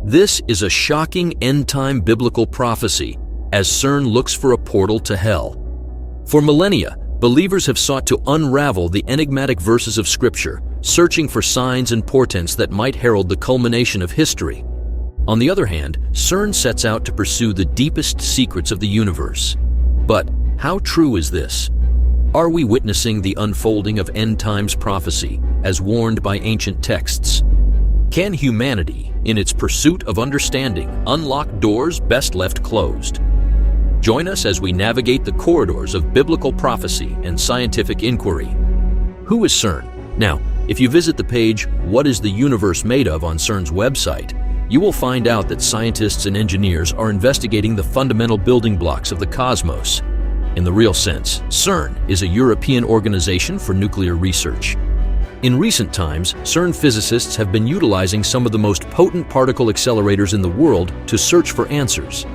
This is a shocking end-time biblical prophecy as CERN looks for a portal to hell. For millennia, believers have sought to unravel the enigmatic verses of Scripture, searching for signs and portents that might herald the culmination of history. On the other hand, CERN sets out to pursue the deepest secrets of the universe. But how true is this? Are we witnessing the unfolding of end times prophecy, as warned by ancient texts? Can humanity, in its pursuit of understanding, unlock doors best left closed? Join us as we navigate the corridors of biblical prophecy and scientific inquiry. Who is CERN? Now, if you visit the page, What is the Universe Made Of on CERN's website, you will find out that scientists and engineers are investigating the fundamental building blocks of the cosmos. In the real sense, CERN is a European organization for nuclear research. In recent times, CERN physicists have been utilizing some of the most potent particle accelerators in the world to search for answers.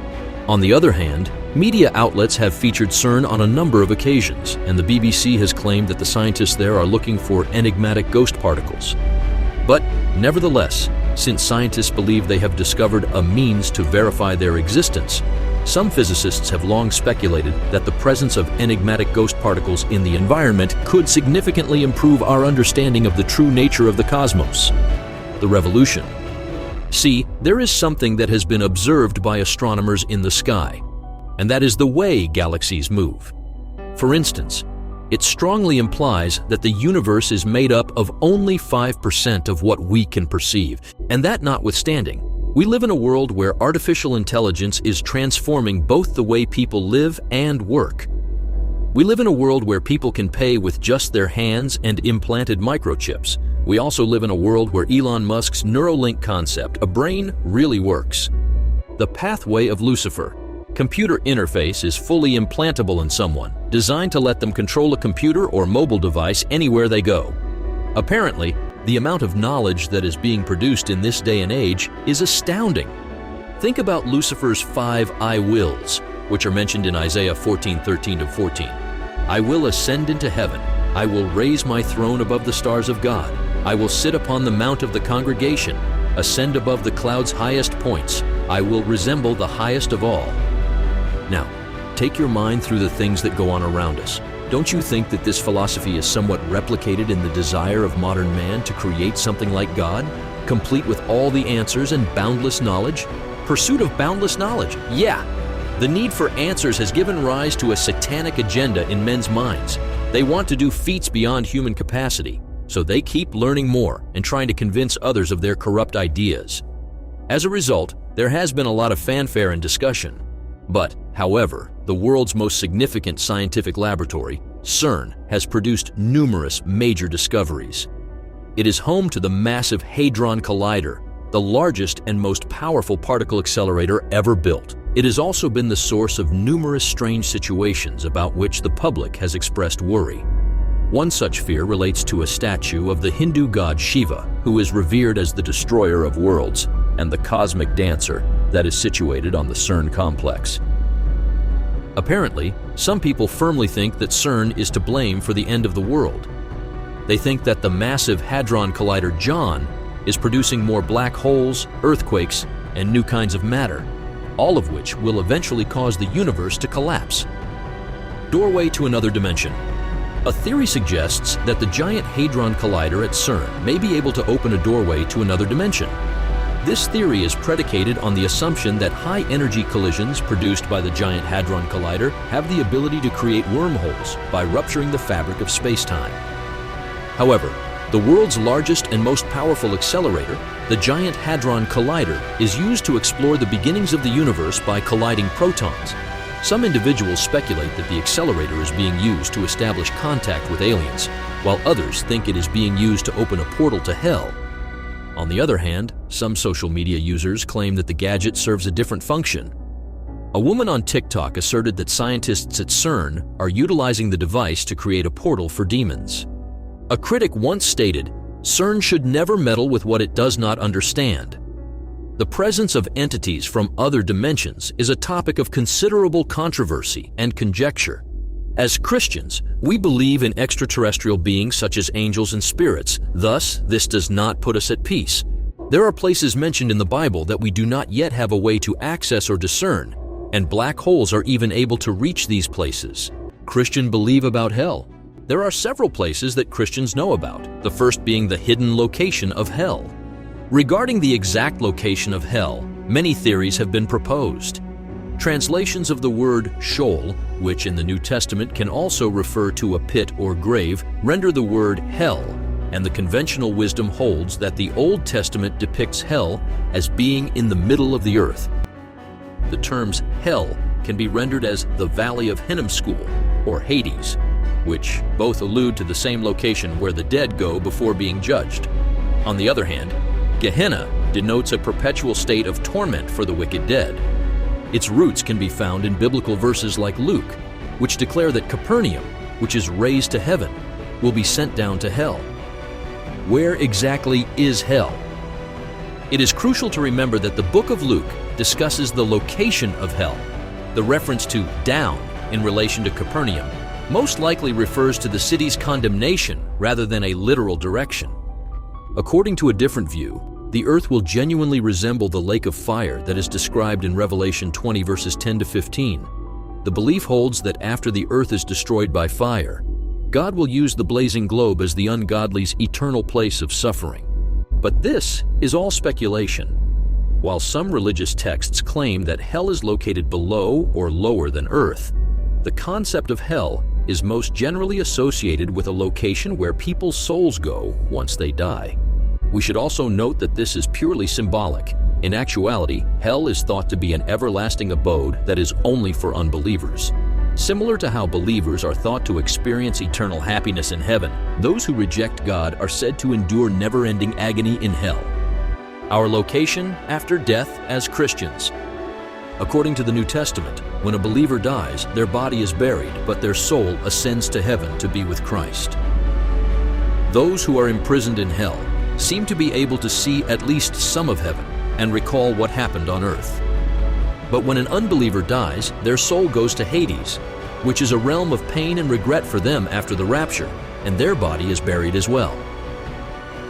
On the other hand, media outlets have featured CERN on a number of occasions, and the BBC has claimed that the scientists there are looking for enigmatic ghost particles. But nevertheless, since scientists believe they have discovered a means to verify their existence, some physicists have long speculated that the presence of enigmatic ghost particles in the environment could significantly improve our understanding of the true nature of the cosmos. The revolution. See, there is something that has been observed by astronomers in the sky, and that is the way galaxies move. For instance, it strongly implies that the universe is made up of only 5% of what we can perceive, and that notwithstanding, we live in a world where artificial intelligence is transforming both the way people live and work. We live in a world where people can pay with just their hands and implanted microchips. We also live in a world where Elon Musk's Neuralink concept, a brain, really works. The pathway of Lucifer. Computer interface is fully implantable in someone, designed to let them control a computer or mobile device anywhere they go. Apparently, the amount of knowledge that is being produced in this day and age is astounding. Think about Lucifer's 5 I wills, which are mentioned in Isaiah 14:13-14. I will ascend into heaven. I will raise my throne above the stars of God. I will sit upon the mount of the congregation, ascend above the clouds' highest points. I will resemble the highest of all. Now, take your mind through the things that go on around us. Don't you think that this philosophy is somewhat replicated in the desire of modern man to create something like God, complete with all the answers and boundless knowledge? Pursuit of boundless knowledge, yeah. The need for answers has given rise to a satanic agenda in men's minds. They want to do feats beyond human capacity, so they keep learning more and trying to convince others of their corrupt ideas. As a result, there has been a lot of fanfare and discussion. But, however, the world's most significant scientific laboratory, CERN, has produced numerous major discoveries. It is home to the massive Hadron Collider, the largest and most powerful particle accelerator ever built. It has also been the source of numerous strange situations about which the public has expressed worry. One such fear relates to a statue of the Hindu god Shiva, who is revered as the destroyer of worlds and the cosmic dancer that is situated on the CERN complex. Apparently, some people firmly think that CERN is to blame for the end of the world. They think that the massive Hadron Collider John is producing more black holes, earthquakes, and new kinds of matter, all of which will eventually cause the universe to collapse. Doorway to another dimension. A theory suggests that the giant Hadron Collider at CERN may be able to open a doorway to another dimension. This theory is predicated on the assumption that high-energy collisions produced by the giant Hadron Collider have the ability to create wormholes by rupturing the fabric of space-time. However, the world's largest and most powerful accelerator, the Giant Hadron Collider, is used to explore the beginnings of the universe by colliding protons. Some individuals speculate that the accelerator is being used to establish contact with aliens, while others think it is being used to open a portal to hell. On the other hand, some social media users claim that the gadget serves a different function. A woman on TikTok asserted that scientists at CERN are utilizing the device to create a portal for demons. A critic once stated, "CERN should never meddle with what it does not understand." The presence of entities from other dimensions is a topic of considerable controversy and conjecture. As Christians, we believe in extraterrestrial beings such as angels and spirits, thus, this does not put us at peace. There are places mentioned in the Bible that we do not yet have a way to access or discern, and black holes are even able to reach these places. Christians believe about hell. There are several places that Christians know about, the first being the hidden location of hell. Regarding the exact location of hell, many theories have been proposed. Translations of the word Sheol, which in the New Testament can also refer to a pit or grave, render the word hell, and the conventional wisdom holds that the Old Testament depicts hell as being in the middle of the earth. The terms hell can be rendered as the Valley of Hinnom School or Hades, which both allude to the same location where the dead go before being judged. On the other hand, Gehenna denotes a perpetual state of torment for the wicked dead. Its roots can be found in biblical verses like Luke, which declare that Capernaum, which is raised to heaven, will be sent down to hell. Where exactly is hell? It is crucial to remember that the book of Luke discusses the location of hell. The reference to down in relation to Capernaum most likely refers to the city's condemnation rather than a literal direction. According to a different view, the earth will genuinely resemble the lake of fire that is described in Revelation 20 verses 10 to 15. The belief holds that after the earth is destroyed by fire, God will use the blazing globe as the ungodly's eternal place of suffering. But this is all speculation. While some religious texts claim that hell is located below or lower than earth, the concept of hell is most generally associated with a location where people's souls go once they die. We should also note that this is purely symbolic. In actuality, hell is thought to be an everlasting abode that is only for unbelievers. Similar to how believers are thought to experience eternal happiness in heaven, those who reject God are said to endure never-ending agony in hell. Our location after death as Christians. According to the New Testament, when a believer dies, their body is buried, but their soul ascends to heaven to be with Christ. Those who are imprisoned in hell seem to be able to see at least some of heaven and recall what happened on earth. But when an unbeliever dies, their soul goes to Hades, which is a realm of pain and regret for them after the rapture, and their body is buried as well.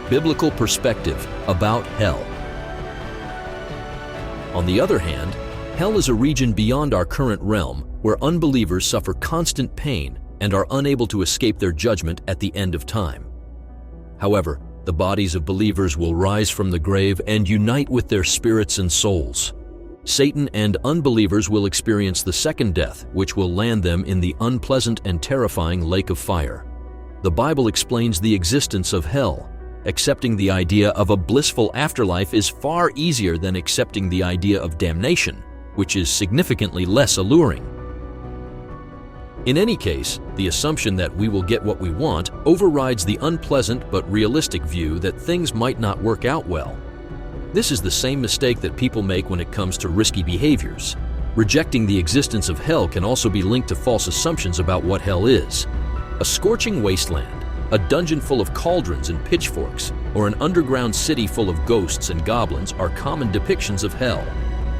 Biblical perspective about hell. On the other hand, hell is a region beyond our current realm where unbelievers suffer constant pain and are unable to escape their judgment at the end of time. However, the bodies of believers will rise from the grave and unite with their spirits and souls. Satan and unbelievers will experience the second death, which will land them in the unpleasant and terrifying lake of fire. The Bible explains the existence of hell. Accepting the idea of a blissful afterlife is far easier than accepting the idea of damnation, which is significantly less alluring. In any case, the assumption that we will get what we want overrides the unpleasant but realistic view that things might not work out well. This is the same mistake that people make when it comes to risky behaviors. Rejecting the existence of hell can also be linked to false assumptions about what hell is. A scorching wasteland, a dungeon full of cauldrons and pitchforks, or an underground city full of ghosts and goblins are common depictions of hell.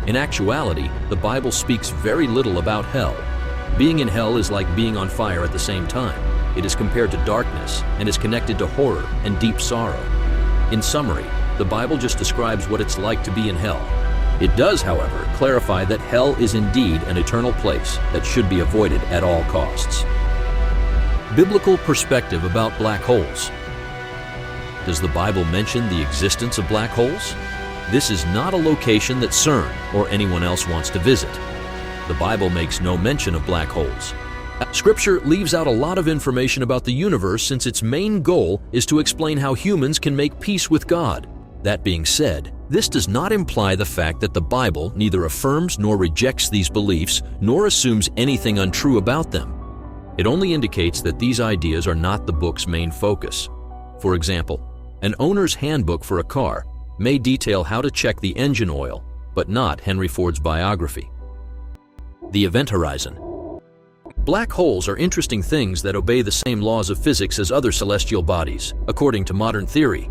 In actuality, the Bible speaks very little about hell. Being in hell is like being on fire at the same time. It is compared to darkness and is connected to horror and deep sorrow. In summary, the Bible just describes what it's like to be in hell. It does, however, clarify that hell is indeed an eternal place that should be avoided at all costs. Biblical perspective about black holes. Does the Bible mention the existence of black holes? This is not a location that CERN or anyone else wants to visit. The Bible makes no mention of black holes. Scripture leaves out a lot of information about the universe since its main goal is to explain how humans can make peace with God. That being said, this does not imply the fact that the Bible neither affirms nor rejects these beliefs nor assumes anything untrue about them. It only indicates that these ideas are not the book's main focus. For example, an owner's handbook for a car may detail how to check the engine oil, but not Henry Ford's biography. The event horizon. Black holes are interesting things that obey the same laws of physics as other celestial bodies, according to modern theory.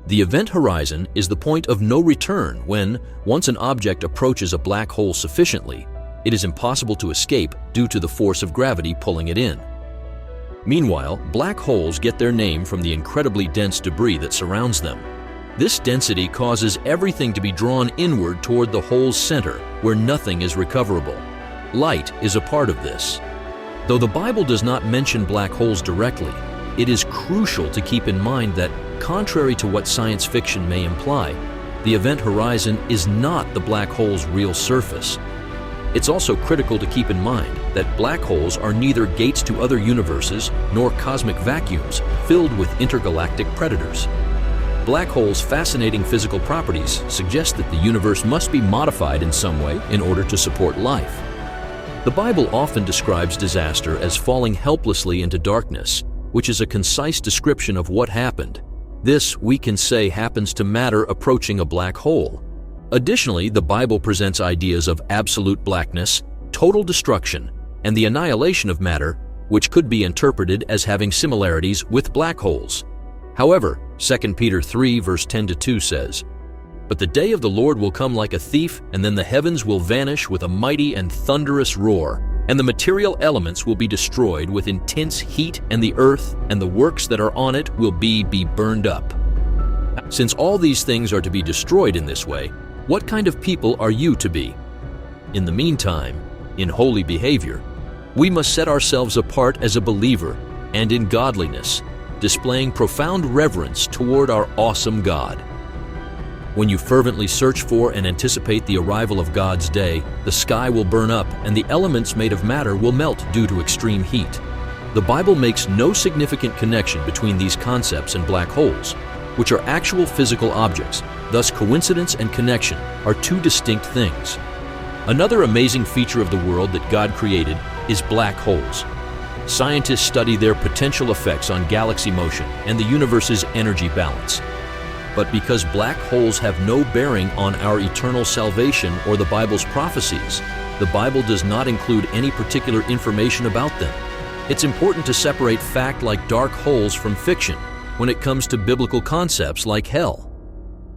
The event horizon is the point of no return when, once an object approaches a black hole sufficiently, it is impossible to escape due to the force of gravity pulling it in. Meanwhile, black holes get their name from the incredibly dense debris that surrounds them. This density causes everything to be drawn inward toward the hole's center, where nothing is recoverable. Light is a part of this. Though the Bible does not mention black holes directly, it is crucial to keep in mind that, contrary to what science fiction may imply, the event horizon is not the black hole's real surface. It's also critical to keep in mind that black holes are neither gates to other universes nor cosmic vacuums filled with intergalactic predators. Black holes' fascinating physical properties suggest that the universe must be modified in some way in order to support life. The Bible often describes disaster as falling helplessly into darkness, which is a concise description of what happened. This, we can say, happens to matter approaching a black hole. Additionally, the Bible presents ideas of absolute blackness, total destruction, and the annihilation of matter, which could be interpreted as having similarities with black holes. However, 2 Peter 3 verse 10-2 says, "But the day of the Lord will come like a thief, and then the heavens will vanish with a mighty and thunderous roar, and the material elements will be destroyed with intense heat, and the earth and the works that are on it will be burned up." Since all these things are to be destroyed in this way, what kind of people are you to be? In the meantime, in holy behavior, we must set ourselves apart as a believer and in godliness, displaying profound reverence toward our awesome God. When you fervently search for and anticipate the arrival of God's day, the sky will burn up and the elements made of matter will melt due to extreme heat. The Bible makes no significant connection between these concepts and black holes, which are actual physical objects. Thus, coincidence and connection are two distinct things. Another amazing feature of the world that God created is black holes. Scientists study their potential effects on galaxy motion and the universe's energy balance. But because black holes have no bearing on our eternal salvation or the Bible's prophecies, the Bible does not include any particular information about them. It's important to separate fact like dark holes from fiction when it comes to biblical concepts like hell.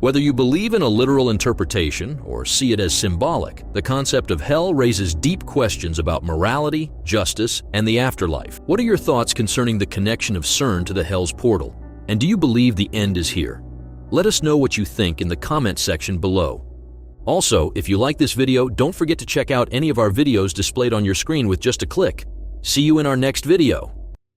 Whether you believe in a literal interpretation or see it as symbolic, the concept of hell raises deep questions about morality, justice, and the afterlife. What are your thoughts concerning the connection of CERN to the hell's portal? And do you believe the end is here? Let us know what you think in the comment section below. Also, if you like this video, don't forget to check out any of our videos displayed on your screen with just a click. See you in our next video.